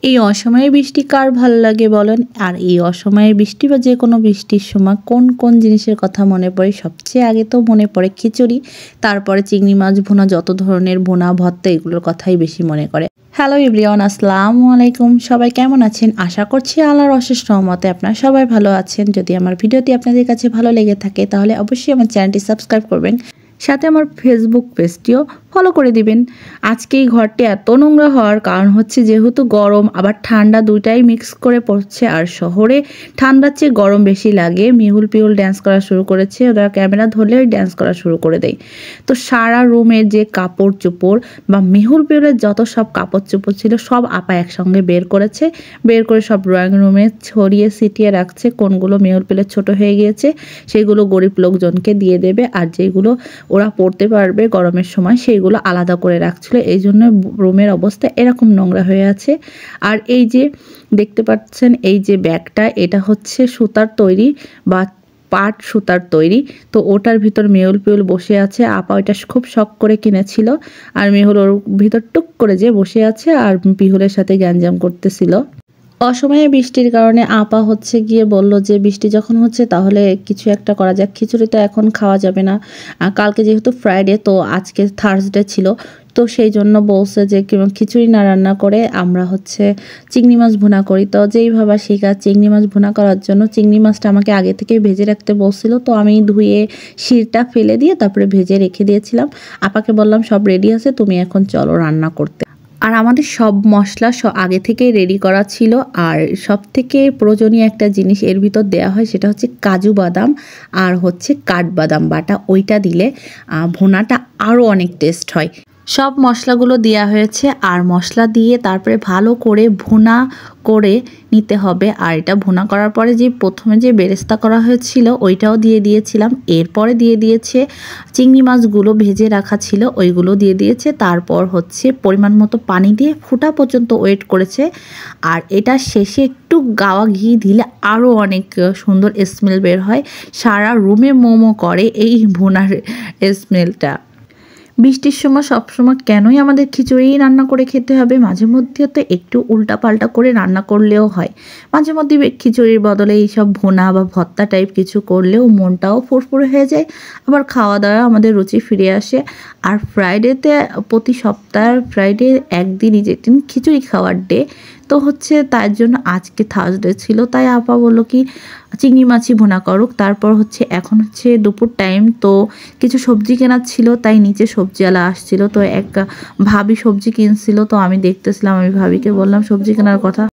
এই অসময়ে বৃষ্টি কার ভালো লাগে বলেন? আর এই অসময়ে বৃষ্টি বা যে কোনো বৃষ্টির সময় কোন কোন জিনিসের কথা মনে পড়ে? সবচেয়ে আগে তো মনে পড়ে খিচুড়ি, তারপরে চিংড়ি মাছ ভুনা, যত ধরনের ভুনা ভর্তা এগুলোর কথাই বেশি মনে করে। হ্যালো এভরিওয়ান, আসসালামু আলাইকুম। সবাই কেমন আছেন? আশা করছি আল্লাহর অশেষ রহমতে আপনারা সবাই ভালো আছেন। যদি আমার ভিডিওটি আপনাদের কাছে ভালো লেগে থাকে তাহলে অবশ্যই আমার চ্যানেলটি সাবস্ক্রাইব করবেন, সাথে আমার ফেসবুক পেজটিও ফলো করে দিবেন। আজকে এই ঘরটি এত নোংরা হওয়ার কারণ হচ্ছে যেহেতু গরম আবার ঠান্ডা দুইটাই মিক্স করে পড়ছে, আর শহরে ঠান্ডার চেয়ে গরম বেশি লাগে। মিহুল পিহুল ড্যান্স করা শুরু করেছে, ওরা ক্যামেরা ধরলেই ড্যান্স করা শুরু করে দেয়। তো সারা রুমের যে কাপড় চোপড় বা মিহুল পিহুলের যত সব কাপড় চোপড় ছিল সব আপা একসঙ্গে বের করেছে, বের করে সব ড্রয়িং রুমে ছড়িয়ে ছিটিয়ে রাখছে। কোনগুলো মিহুল পিহুলের ছোট হয়ে গিয়েছে সেগুলো গরিব লোকজনকে দিয়ে দেবে, আর যেগুলো ওরা পড়তে পারবে গরমের সময় সেইগুলো আলাদা করে রাখছিল। এই জন্য রুমের অবস্থা এরকম নোংরা হয়ে আছে। আর এই যে দেখতে পাচ্ছেন এই যে ব্যাগটা, এটা হচ্ছে সুতার তৈরি বা পাট সুতার তৈরি। তো ওটার ভিতর মেহুল পিহুল বসে আছে। আপা ওইটা খুব শখ করে কিনেছিল, আর মেহুল ওর ভিতর টুক করে যে বসে আছে আর পিহুলের সাথে গ্যাঞ্জাম করতেছিল। অসময়ে বৃষ্টির কারণে আপা হচ্ছে গিয়ে বলল যে বৃষ্টি যখন হচ্ছে তাহলে কিছু একটা করা যাক। খিচুড়ি তো এখন খাওয়া যাবে না, কালকে যেহেতু ফ্রাইডে তো আজকে থার্সডে ছিল, তো সেই জন্য বলছে যে খিচুড়ি না রান্না করে আমরা হচ্ছে চিংড়ি মাছ ভুনা করি। তো যেইভাবে সেই কাজ, চিংড়ি মাছ ভুনা করার জন্য চিংড়ি মাছটা আমাকে আগে থেকেই ভেজে রাখতে বলছিল, তো আমি ধুয়ে শিরটা ফেলে দিয়ে তারপরে ভেজে রেখে দিয়েছিলাম। আপাকে বললাম সব রেডি আছে, তুমি এখন চলো রান্না করতে। আর আমাদের সব মশলা আগে থেকেই রেডি করা ছিল। আর সব থেকে প্রয়োজনীয় একটা জিনিস এর ভিতর দেওয়া হয়, সেটা হচ্ছে কাজু বাদাম আর হচ্ছে কাঠবাদাম বাটা। ওইটা দিলে ভুনাটা আরও অনেক টেস্ট হয়। সব মশলাগুলো দেওয়া হয়েছে, আর মশলা দিয়ে তারপরে ভালো করে ভুনা করে নিতে হবে। আর এটা ভুনা করার পরে যে প্রথমে যে বেরেস্তা করা হয়েছিল ওইটাও দিয়ে দিয়েছিলাম। এরপরে দিয়ে দিয়েছে চিংড়ি মাছগুলো ভেজে রাখা ছিল, ওইগুলো দিয়ে দিয়েছে। তারপর হচ্ছে পরিমাণ মতো পানি দিয়ে ফুটা পর্যন্ত ওয়েট করেছে। আর এটা শেষে একটু গাওয়া ঘি দিলে আরও অনেক সুন্দর স্মেল বের হয়। সারা রুমে মোমো করে এই ভুনার স্মেলটা। বৃষ্টির সময় সবসময় কেনই আমাদের খিচুড়ি রান্না করে খেতে হবে? মাঝে মধ্যে তো একটু উল্টাপাল্টা করে রান্না করলেও হয়। মাঝে মধ্যে খিচুড়ির বদলে এইসব ভুনা বা ভর্তা টাইপ কিছু করলেও মনটাও ফুরফুরে হয়ে যায়, আবার খাওয়া দাওয়া আমাদের রুচি ফিরে আসে। আর ফ্রাইডেতে প্রতি সপ্তাহের ফ্রাইডে একদিনই যেদিন খিচুড়ি খাওয়ার ডে, তো হচ্ছে তার জন্য আজকে থার্সডে ছিল, তাই আপা বললো কি চিংড়ি মাছই ভুনা করুক। তারপর হচ্ছে এখন হচ্ছে দুপুর টাইম, তো কিছু সবজি কেনার ছিল, তাই নিচে সবজিওয়ালা আসছিল। তো এক ভাবি সবজি কিনছিল, তো আমি দেখতেছিলাম, আমি ভাবিকে বললাম সবজি কেনার কথা।